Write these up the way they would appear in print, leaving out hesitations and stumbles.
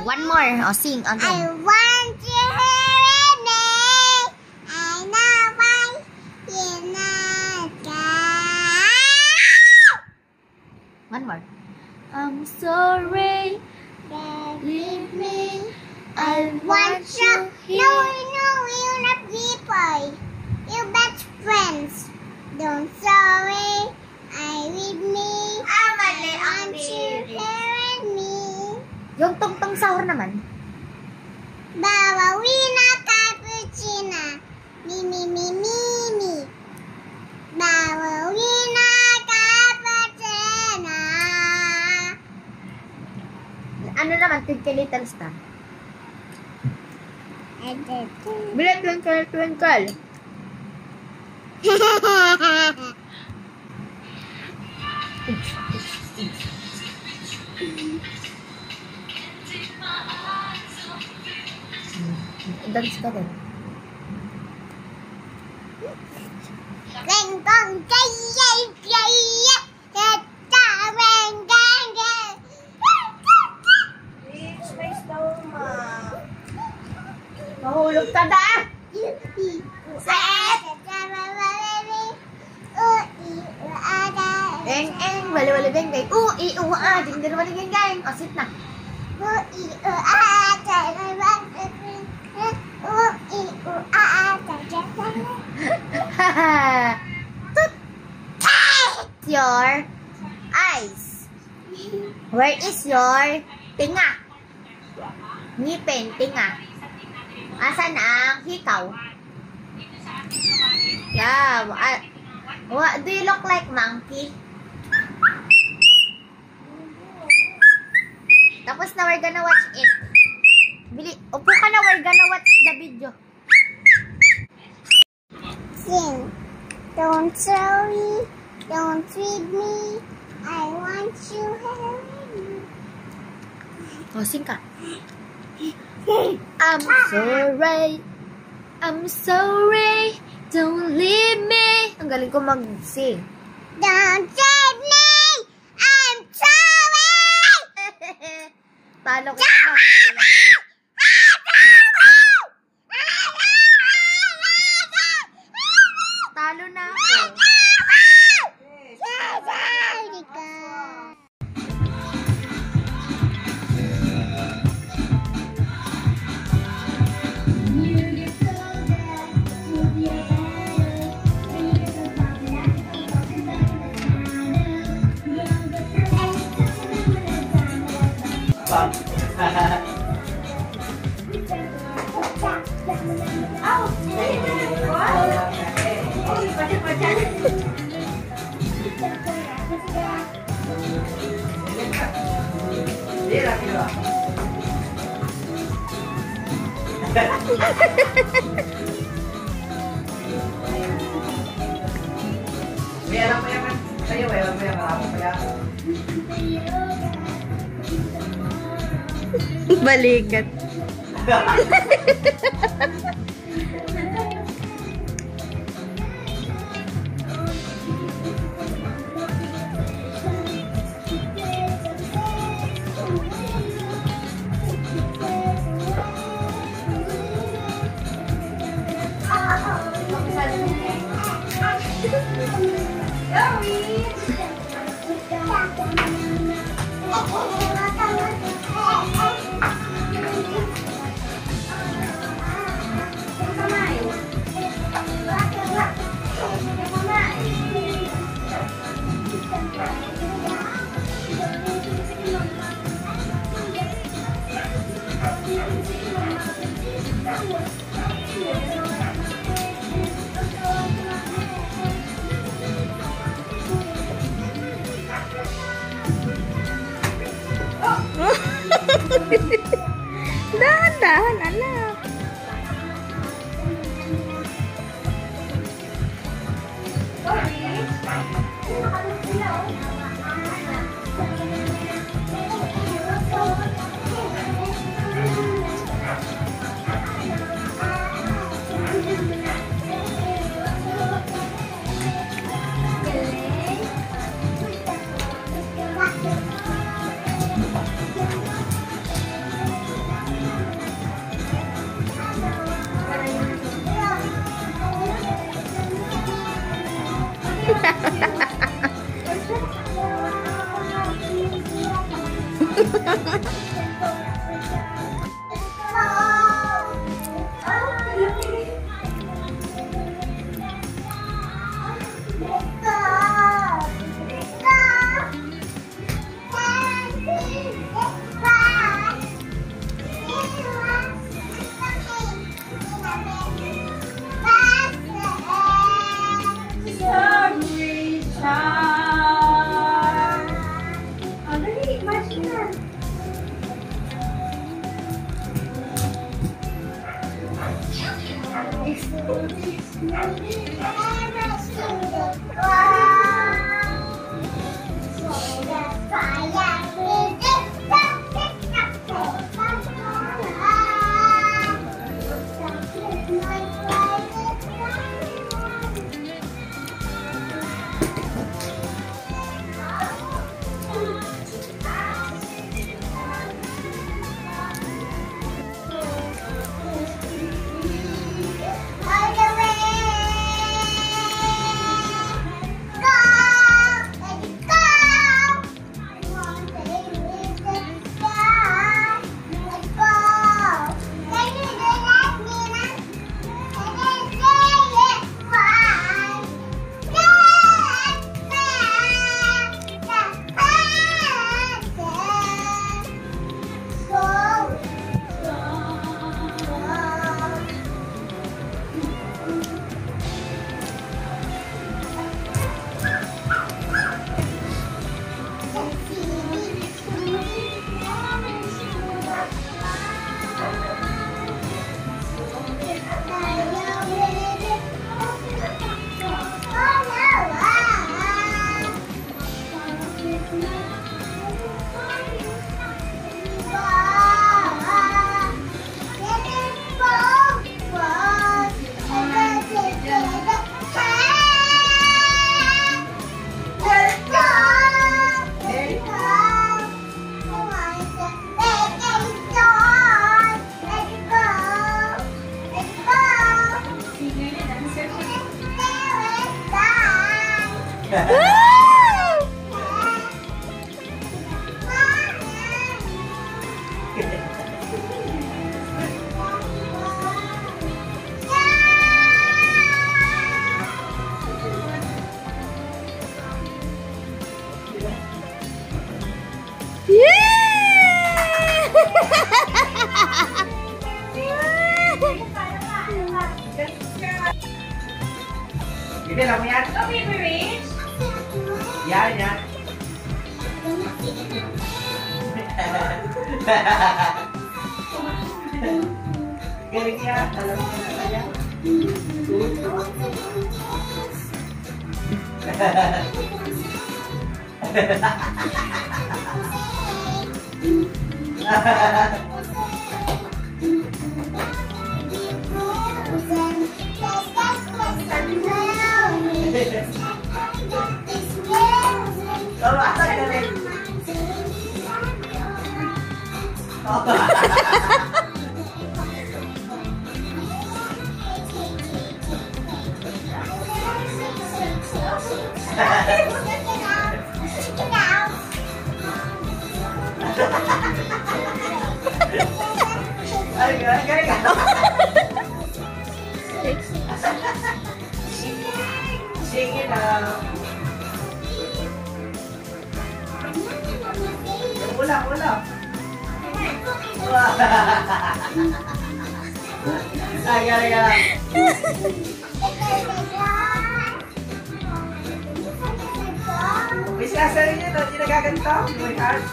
One more. Oh, sing again. I want you here me. I know why you're not God. One more. I'm sorry. Leave me. I want you. No, you're not people. You're best friends. Don't sorry. I leave me. I want you here me. Yung tungtong sahur naman. Bawawina cappuccino. Mi. Bawawina cappuccino. Ano naman, Twinkle Little Star? Bila Twinkle Twinkle. Dance ka din. Rengkong jaya. Tata rengkong. Bitch, may stomach. Mahulog ka da! Wala beng beng. Ding dalawa ni geng geng. O, sit na. Your eyes. Where is your tinga? Ngipin, tinga. Asan ang hikaw? Yeah. What do you look like, monkey? Tapos na, we're gonna watch it. Upo ka na, we're gonna watch the video. Sing. Don't sorry. Don't treat me. I want you here. Oh, sing ka. I'm sorry. Don't leave me. Ang galing ko mag-sing. Don't treat me. I'm sorry. Talo ko mag-sing. Talo na ako. Balikat. Dahan-dahan, anak. Bibi, alam mo yan? Go, Baby Rich! Yan, yan. Galing yan. Alam mo na yan. Tama, galing. Ay, galing. Sige na. Ulang. Ay, galing. May sinasabi niya doon, hindi nagaganto. My heart.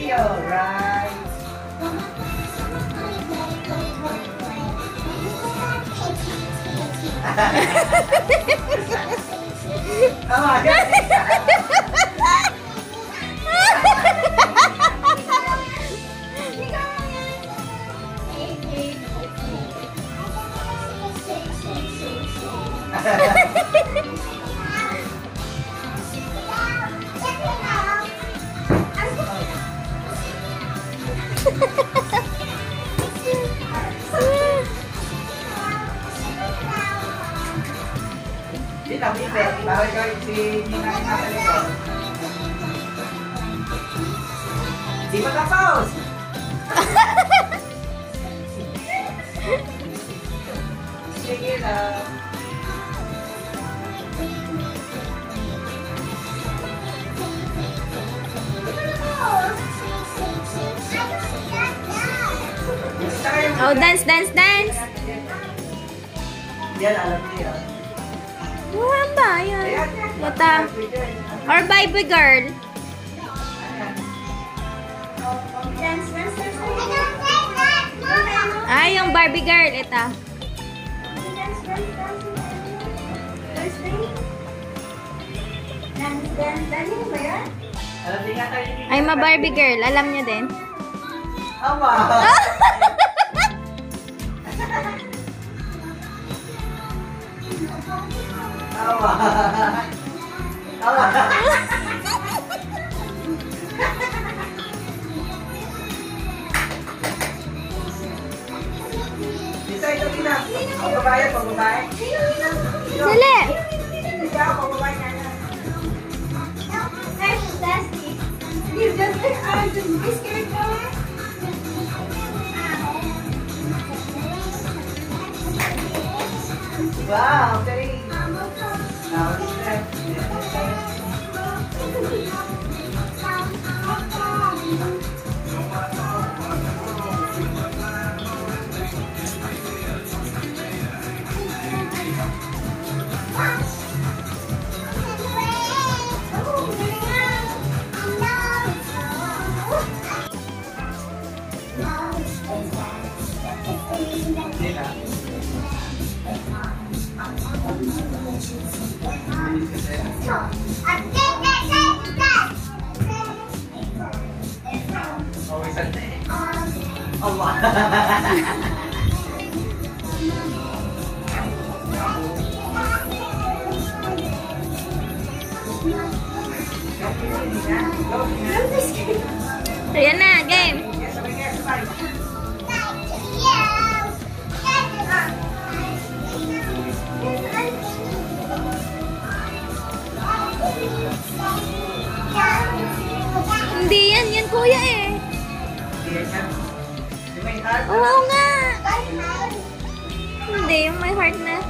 You're right. Tama, galing. Para ikaw si Gina ang nasa likod. Di pa tapos! Sige lang. Oh, dance, dance, dance. Yan, alam niya. Mura ba? Yan. Yata. Or baby girl. Ay, yung Barbie girl. Ito. Alam niya tayo yung Ay, ma-Barbie girl. Alam niyo din. Ama! Ama! Ama! Isa, ito Gina. Ang babae, pang babae. Dali. Ikaw, pang babae na na. Wow, galing. Now, Gina. Oh, isa na eh. Allah. Ayan na, game. Hindi yan, yan kuya eh. Oo nga. Hindi, yung may heart na.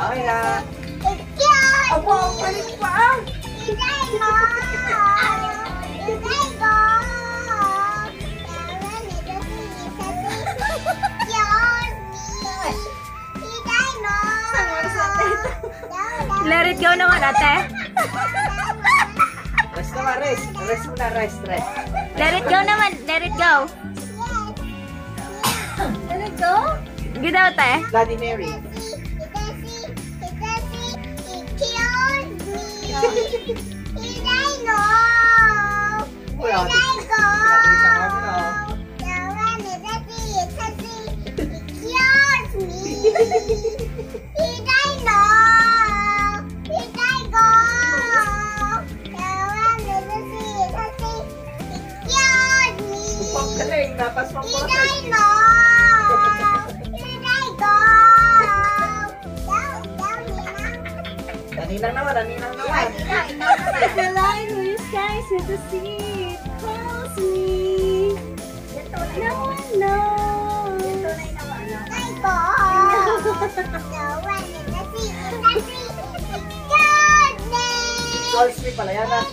Okay na. Ako, ang balik pa! Let it go naman, ate. Rest naman, rest. Rest muna, rest, rest. Let it go naman. Let it go. Let it go? Good out, eh. Bloody Mary. Ang galing, napas mo po. Naninang naman, naninang naman. The line blue skies with the sea calls me. No one knows. Calls me pala yan ah.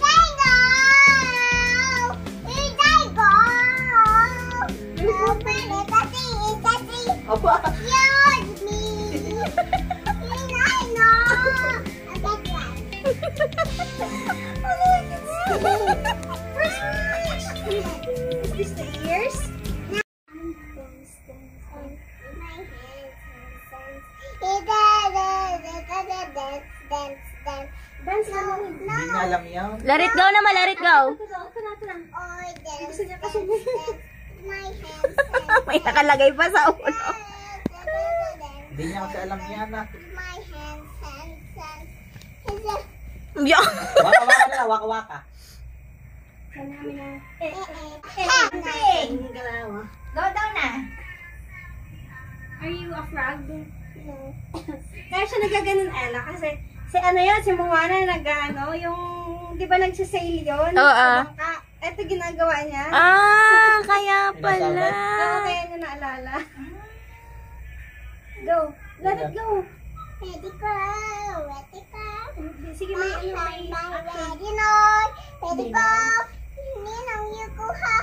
Aba! Yun! Me! I know! A big one. Is this the ears? Dance na Hindi niya alam yan. Let it go naman, let it go. May nakalagay pa sa ulo. Hindi niya kasi alam yan ah. Yo. Waka-waka na, waka-waka. Go down na. Are you a frog? Kaya siya nagaganon, Ella, kasi si ano yun, si Moana nag-ano, yung, di ba nagsisail yun? Oo. Sa bangka. Ito ginagawa niya. Ah, kaya pala. Oo, kaya niya naalala. Go. Let it go. Ready go, ready go. Sige, may ano, may Ready no, ready go. Ninong you go ha.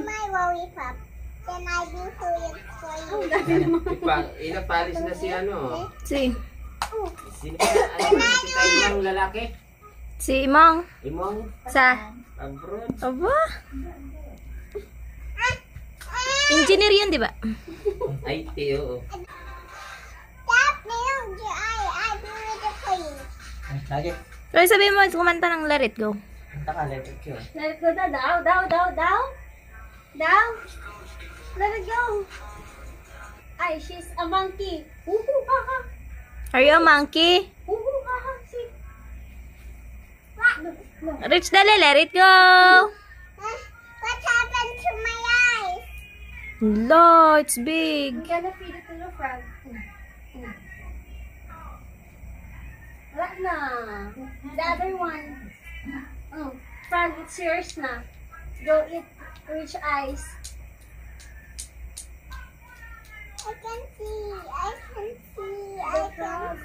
My lollipop. Then I will do it for you. Inapalis na si ano. Si Sino si tayo ng lalaki? si Imong Imong sa abroad. aba. Engineer yun, di ba? IT, oo. Stop me, I do it for you. Lagi. Pero sabihin mo, kumanta ng Let It Go. Punta ka, let it go. let it go na. Down. Let it go. Ay, she's a monkey. Huhu, haha. Are you a monkey? Huhu, haha. See? Reach dali, let it go. What happened to my eyes? Lo, it's big. I'm gonna feed it to the frog. Wala na. The other one. Frog, it's yours na. Go eat rich eyes. I can see, I can